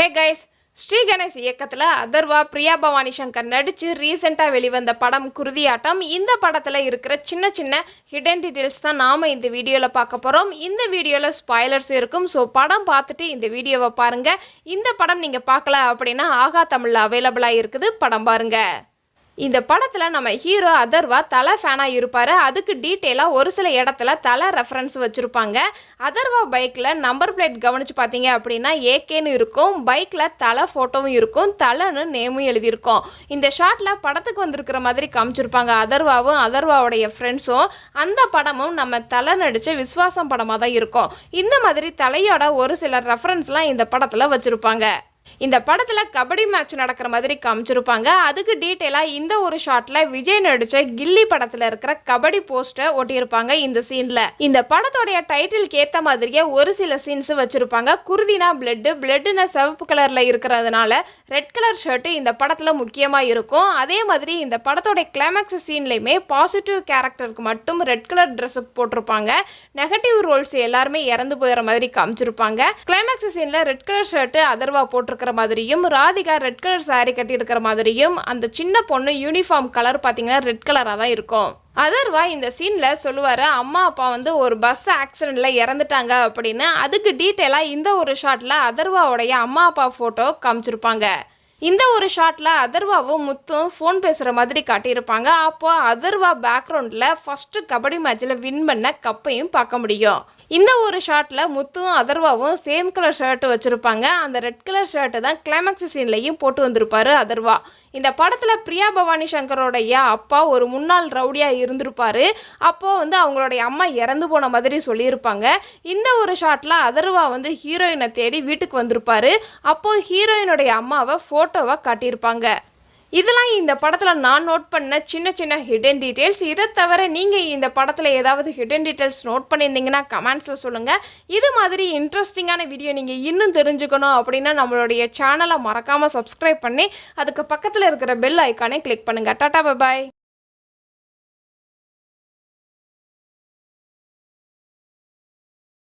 Hey guys, Sri Ganesh இயக்கத்தில் அதர்வா பிரியா பவானி சங்கர் நடித்து ரீசெண்டாக வெளிவந்த படம் குருதியாட்டம். இந்த படத்தில் இருக்கிற சின்ன சின்ன ஹிடன் டீட்டெயில்ஸ் தான் நாம் இந்த வீடியோவில் பார்க்க போகிறோம். இந்த வீடியோவில் ஸ்பாய்லர்ஸ் இருக்கும். ஸோ படம் பார்த்துட்டு இந்த வீடியோவை பாருங்கள். இந்த படம் நீங்கள் பார்க்கல அப்படின்னா ஆகா தமிழில் அவைலபிளாக இருக்குது, படம் பாருங்கள். இந்த படத்தில் நம்ம ஹீரோ அதர்வா தலை ஃபேனாக இருப்பார். அதுக்கு டீட்டெயிலாக ஒரு சில இடத்துல தலை ரெஃபரன்ஸ் வச்சுருப்பாங்க. அதர்வா பைக்கில் நம்பர் பிளேட் கவனித்து பார்த்தீங்க அப்படின்னா ஏகேன்னு இருக்கும். பைக்கில் தலை ஃபோட்டோவும் இருக்கும், தலைன்னு நேமும் எழுதியிருக்கும். இந்த ஷாட்டில் படத்துக்கு வந்திருக்கிற மாதிரி காமிச்சிருப்பாங்க. அதர்வாவும் அதர்வாவுடைய ஃப்ரெண்ட்ஸும். அந்த படமும் நம்ம தலை நடித்த விஸ்வாசம் படமாக தான் இருக்கும். இந்த மாதிரி தலையோட ஒரு சில ரெஃபரன்ஸ்லாம் இந்த படத்தில் வச்சுருப்பாங்க. இந்த படத்தில் கபடி மேட்ச் நடக்கிற மாதிரி காமிச்சிருப்பாங்க. அதுக்கு டீட்டெயிலாக இந்த ஒரு ஷாட்டில் விஜய் நடித்த கில்லி படத்தில் இருக்கிற கபடி போஸ்டர் ஒட்டியிருப்பாங்க இந்த சீனில். இந்த படத்தோடைய டைட்டிலுக்கு ஏற்ற மாதிரியே ஒரு சில சீன்ஸ் வச்சுருப்பாங்க. குருதினா பிளட்டுனா சிவப்பு கலரில் இருக்கிறதுனால ரெட் கலர் ஷர்ட்டு இந்த படத்தில் முக்கியமாக இருக்கும். அதே மாதிரி இந்த படத்தோடைய கிளைமேக்ஸ் சீன்லையுமே பாசிட்டிவ் கேரக்டருக்கு மட்டும் ரெட் கலர் ட்ரெஸ்ஸுக்கு போட்டிருப்பாங்க. நெகட்டிவ் ரோல்ஸ் எல்லாருமே இறந்து போயிடுற மாதிரி காமிச்சிருப்பாங்க. கிளைமேக்ஸ் சீனில் ரெட் கலர் ஷர்ட்டு அதர்வா போட்டிருக்கிற மாதிரியும், ராதிகா ரெட் கலர் சாரி கட்டி இருக்கிற மாதிரியும், அந்த சின்ன பொண்ணு யூனிஃபார்ம் கலர் பார்த்தீங்கன்னா ரெட் கலராக தான் இருக்கும். அதர்வா இந்த சீனில் சொல்லுவார், அம்மா அப்பா ஒரு பஸ் ஆக்சிடெண்ட்டில் இறந்துட்டாங்க அப்படின்னு. அதுக்கு டீட்டெயிலாக இந்த ஒரு ஷாட்டில் அதர்வாவுடைய அம்மா அப்பா ஃபோட்டோ காமிச்சிருப்பாங்க. இந்த ஒரு ஷாட்டில் அதர்வாவும் முத்தும் ஃபோன் பேசுகிற மாதிரி காட்டியிருப்பாங்க. அப்போ அதர்வா பேக்ரவுண்டில் ஃபஸ்ட்டு கபடி மேட்ச்சில் வின் பண்ண கப்பையும் பார்க்க முடியும். இந்த ஒரு ஷாட்டில் முத்துவும் அதர்வாவும் சேம் கலர் ஷர்ட் வச்சுருப்பாங்க. அந்த ரெட் கலர் ஷர்ட்டு தான் கிளைமேக்ஸ் சீன்லையும் போட்டு வந்திருப்பார் அதர்வா. இந்த படத்தில் பிரியா பவானி சங்கரோடைய அப்பா ஒரு முன்னாள் ரவுடியாக இருந்திருப்பார். அப்போது அவங்களுடைய அம்மா இறந்து போன மாதிரி சொல்லியிருப்பாங்க. இந்த ஒரு ஷாட்டில் அதர்வா ஹீரோயினை தேடி வீட்டுக்கு வந்திருப்பார். அப்போது ஹீரோயினுடைய அம்மாவை ஃபோட்டோவை காட்டியிருப்பாங்க. இதெல்லாம் இந்த படத்தில் நான் நோட் பண்ண சின்ன சின்ன ஹிடன் டீட்டெயில்ஸ். இதை தவிர நீங்கள் இந்த படத்தில் ஏதாவது ஹிடன் டீட்டெயில்ஸ் நோட் பண்ணியிருந்தீங்கன்னா கமெண்ட்ஸில் சொல்லுங்கள். இது மாதிரி இன்ட்ரெஸ்டிங்கான வீடியோ நீங்கள் இன்னும் தெரிஞ்சுக்கணும் அப்படின்னா நம்மளுடைய சேனலை மறக்காமல் சப்ஸ்கிரைப் பண்ணி அதுக்கு பக்கத்தில் இருக்கிற பெல் ஐக்கானே கிளிக் பண்ணுங்கள். Tata, bye bye.